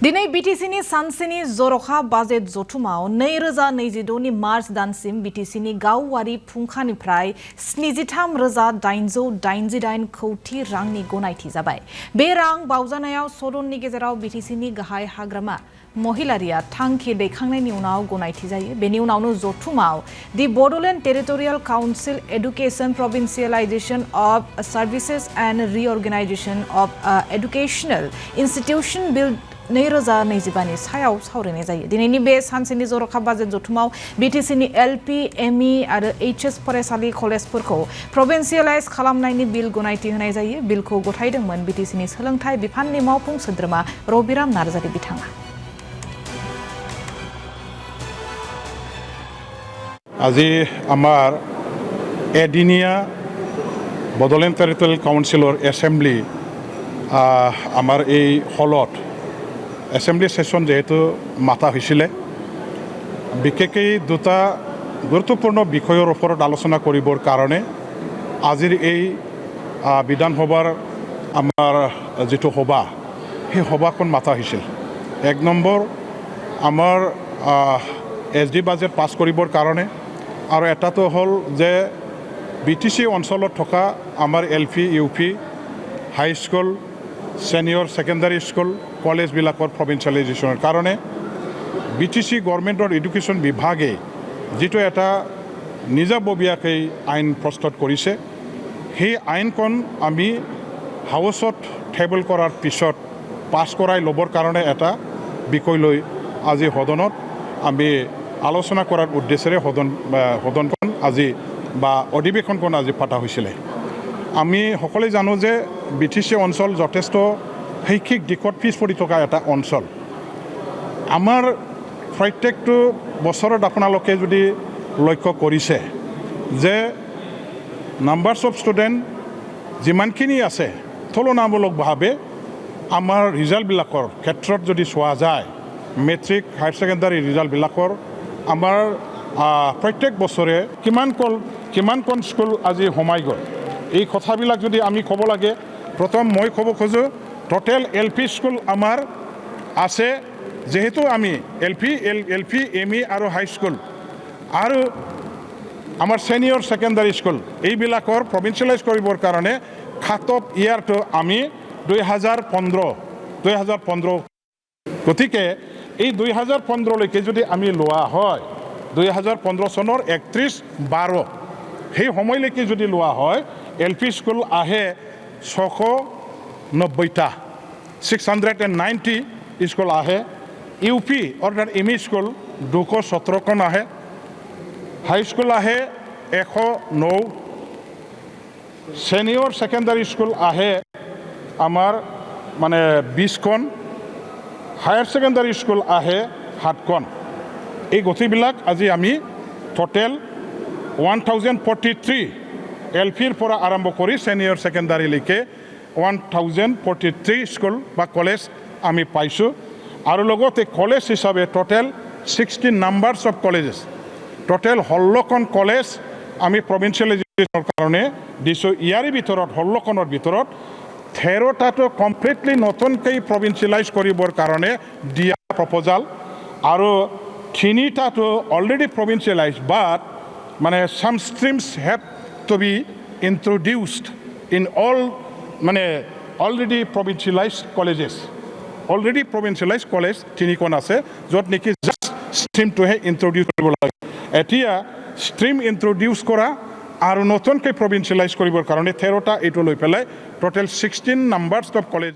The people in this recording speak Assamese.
दिनै Btcn सानसेनि जरखा बाजेट जथुमाव 2026 नि मार्च दानसिम Btcn गावारि फुंखानिफ्राय 73,888 कौटि रांनि गनायथि जाबाय। बे रां बावजानायाव सदननि गेजेराव Btcn गाहाय हाग्रामा महिलारिया थांखि दैखांनायनि उनाव गनायथि जायो। बेनि उनावनो जथुमाव the Bodoland territorial council education provincialisation of services and reorganisation of educational institution bill 2025 नि सायाव सावरायनाय जायो। दिनैनि बे सानसेनि जरखा बाजेट जथुमाव Btcn LP ME आरो HS फरायसालि कलेजफोरखौ प्रोभिन्शियलाइज खालामनायनि बिल गनायथि होनाय जायो। बिलखौ गथायदोंमोन Btcn सोलोंथाइ बिफाननि मावफुं सोद्रोमा रबिराम नार्जारी बिथाङा। আজি আমাৰ এদিনীয়া বডোলেণ্ড টেৰিটৰিয়েল কাউন্সিলৰ এছেম্বলি আমাৰ এই হলত এছেম্বলি সেশন যেহেতু মাতা হৈছিলে বিশেষকৈ দুটা গুৰুত্বপূৰ্ণ বিষয়ৰ ওপৰত আলোচনা কৰিবৰ কাৰণে আজিৰ এই বিধানসভাৰ আমাৰ যেটো সভা সেই সভাখন মাতা হৈছিল। এক নম্বৰ আমাৰ SD বাজেট পাছ কৰিবৰ কাৰণে আৰু এটাটো হ'ল যে BTC অঞ্চলত থকা আমাৰ LP UP হাই স্কুল senior secondary school কলেজবিলাকৰ provincializationৰ কাৰণে BTC গভৰ্ণমেণ্টৰ এডুকেশ্যন বিভাগে যেটো এটা নিজাববীয়াকৈ আইন প্ৰস্তুত কৰিছে সেই আইনখন আমি হাউচত টেবল কৰাৰ পিছত পাছ কৰাই ল'বৰ কাৰণে এটা বিষয় লৈ আজি সদনত আমি আলোচনা কৰাৰ উদ্দেশ্যেৰে সদনখন আজি বা অধিৱেশনখন আজি পতা হৈছিলে। আমি সকলোৱে জানো যে BTC অঞ্চল যথেষ্ট শৈক্ষিক দিশত পিছ পৰি থকা এটা অঞ্চল। আমাৰ প্ৰত্যেকটো বছৰত আপোনালোকে যদি লক্ষ্য কৰিছে যে নাম্বাৰছ অফ ষ্টুডেণ্ট যিমানখিনি আছে তুলনামূলকভাৱে আমাৰ ৰিজাল্টবিলাকৰ ক্ষেত্ৰত যদি চোৱা যায় মেট্ৰিক হায়াৰ ছেকেণ্ডাৰী ৰিজাল্টবিলাকৰ আমাৰ প্ৰত্যেক বছৰে কিমানখন স্কুল আজি সোমাই গ'ল এই কথাবিলাক যদি আমি ক'ব লাগে প্ৰথম মই ক'ব খোজো টোটেল LP স্কুল আমাৰ আছে যেহেতু আমি LP ME আৰু হাই স্কুল আৰু আমাৰ সিনিয়ৰ সেকেন্ডাৰী স্কুল এইবিলাকৰ প্ৰভিন্সিয়েলাইজ কৰিবৰ কাৰণে কাট অফ ইয়াৰটো আমি 2015 গতিকে এই 2015 লৈকে যদি আমি লোৱা হয় 2015 চনৰ 31/12 সেই সময়লৈকে যদি লোৱা হয় LP স্কুল আহে 690টা 690 স্কুল আহে UP অৰ্থাৎ ME স্কুল 217খন আহে হাই স্কুল আহে 109 সিনিয়ৰ সেকেন্ডাৰী স্কুল আহে আমাৰ মানে 20খন হায়াৰ সেকেন্ডাৰী স্কুল আহে 7খন এই গতিবিলাক আজি আমি টোটেল 1043 LPৰ পৰা আৰম্ভ কৰি সিনিয়ৰ সেকেন্ডাৰীলৈকে 1043 স্কুল বা কলেজ আমি পাইছো আৰু লগতে কলেজ হিচাপে total 16 numbers of colleges total 16খন কলেজ আমি প্ৰভিন্সিয়েলাইজেশ্যনৰ কাৰণে দিছো। ইয়াৰ ভিতৰত 16খনৰ ভিতৰত 13টাটো কমপ্লিটলি নতুনকৈ প্ৰভিন্সিয়েলাইজ কৰিবৰ কাৰণে দিয়া প্ৰপ'জাল আৰু 3টাটো অলৰেডি প্ৰভিন্সিয়েলাইজ বাট মানে some streams have to be introduced in all মানে already provincialized colleges already provincialized college 3খন আছে য'ত নেকি জাষ্ট ষ্ট্ৰীমটোহে ইন্ট্ৰডিউচ কৰিব লাগে। এতিয়া ষ্ট্ৰীম ইন্ট্ৰডিউচ কৰা আৰু নতুনকৈ প্ৰভিন্সিয়েলাইজ কৰিবৰ কাৰণে 13টা এইটো লৈ পেলাই টোটেল 16 নাম্বাৰছ অফ কলেজ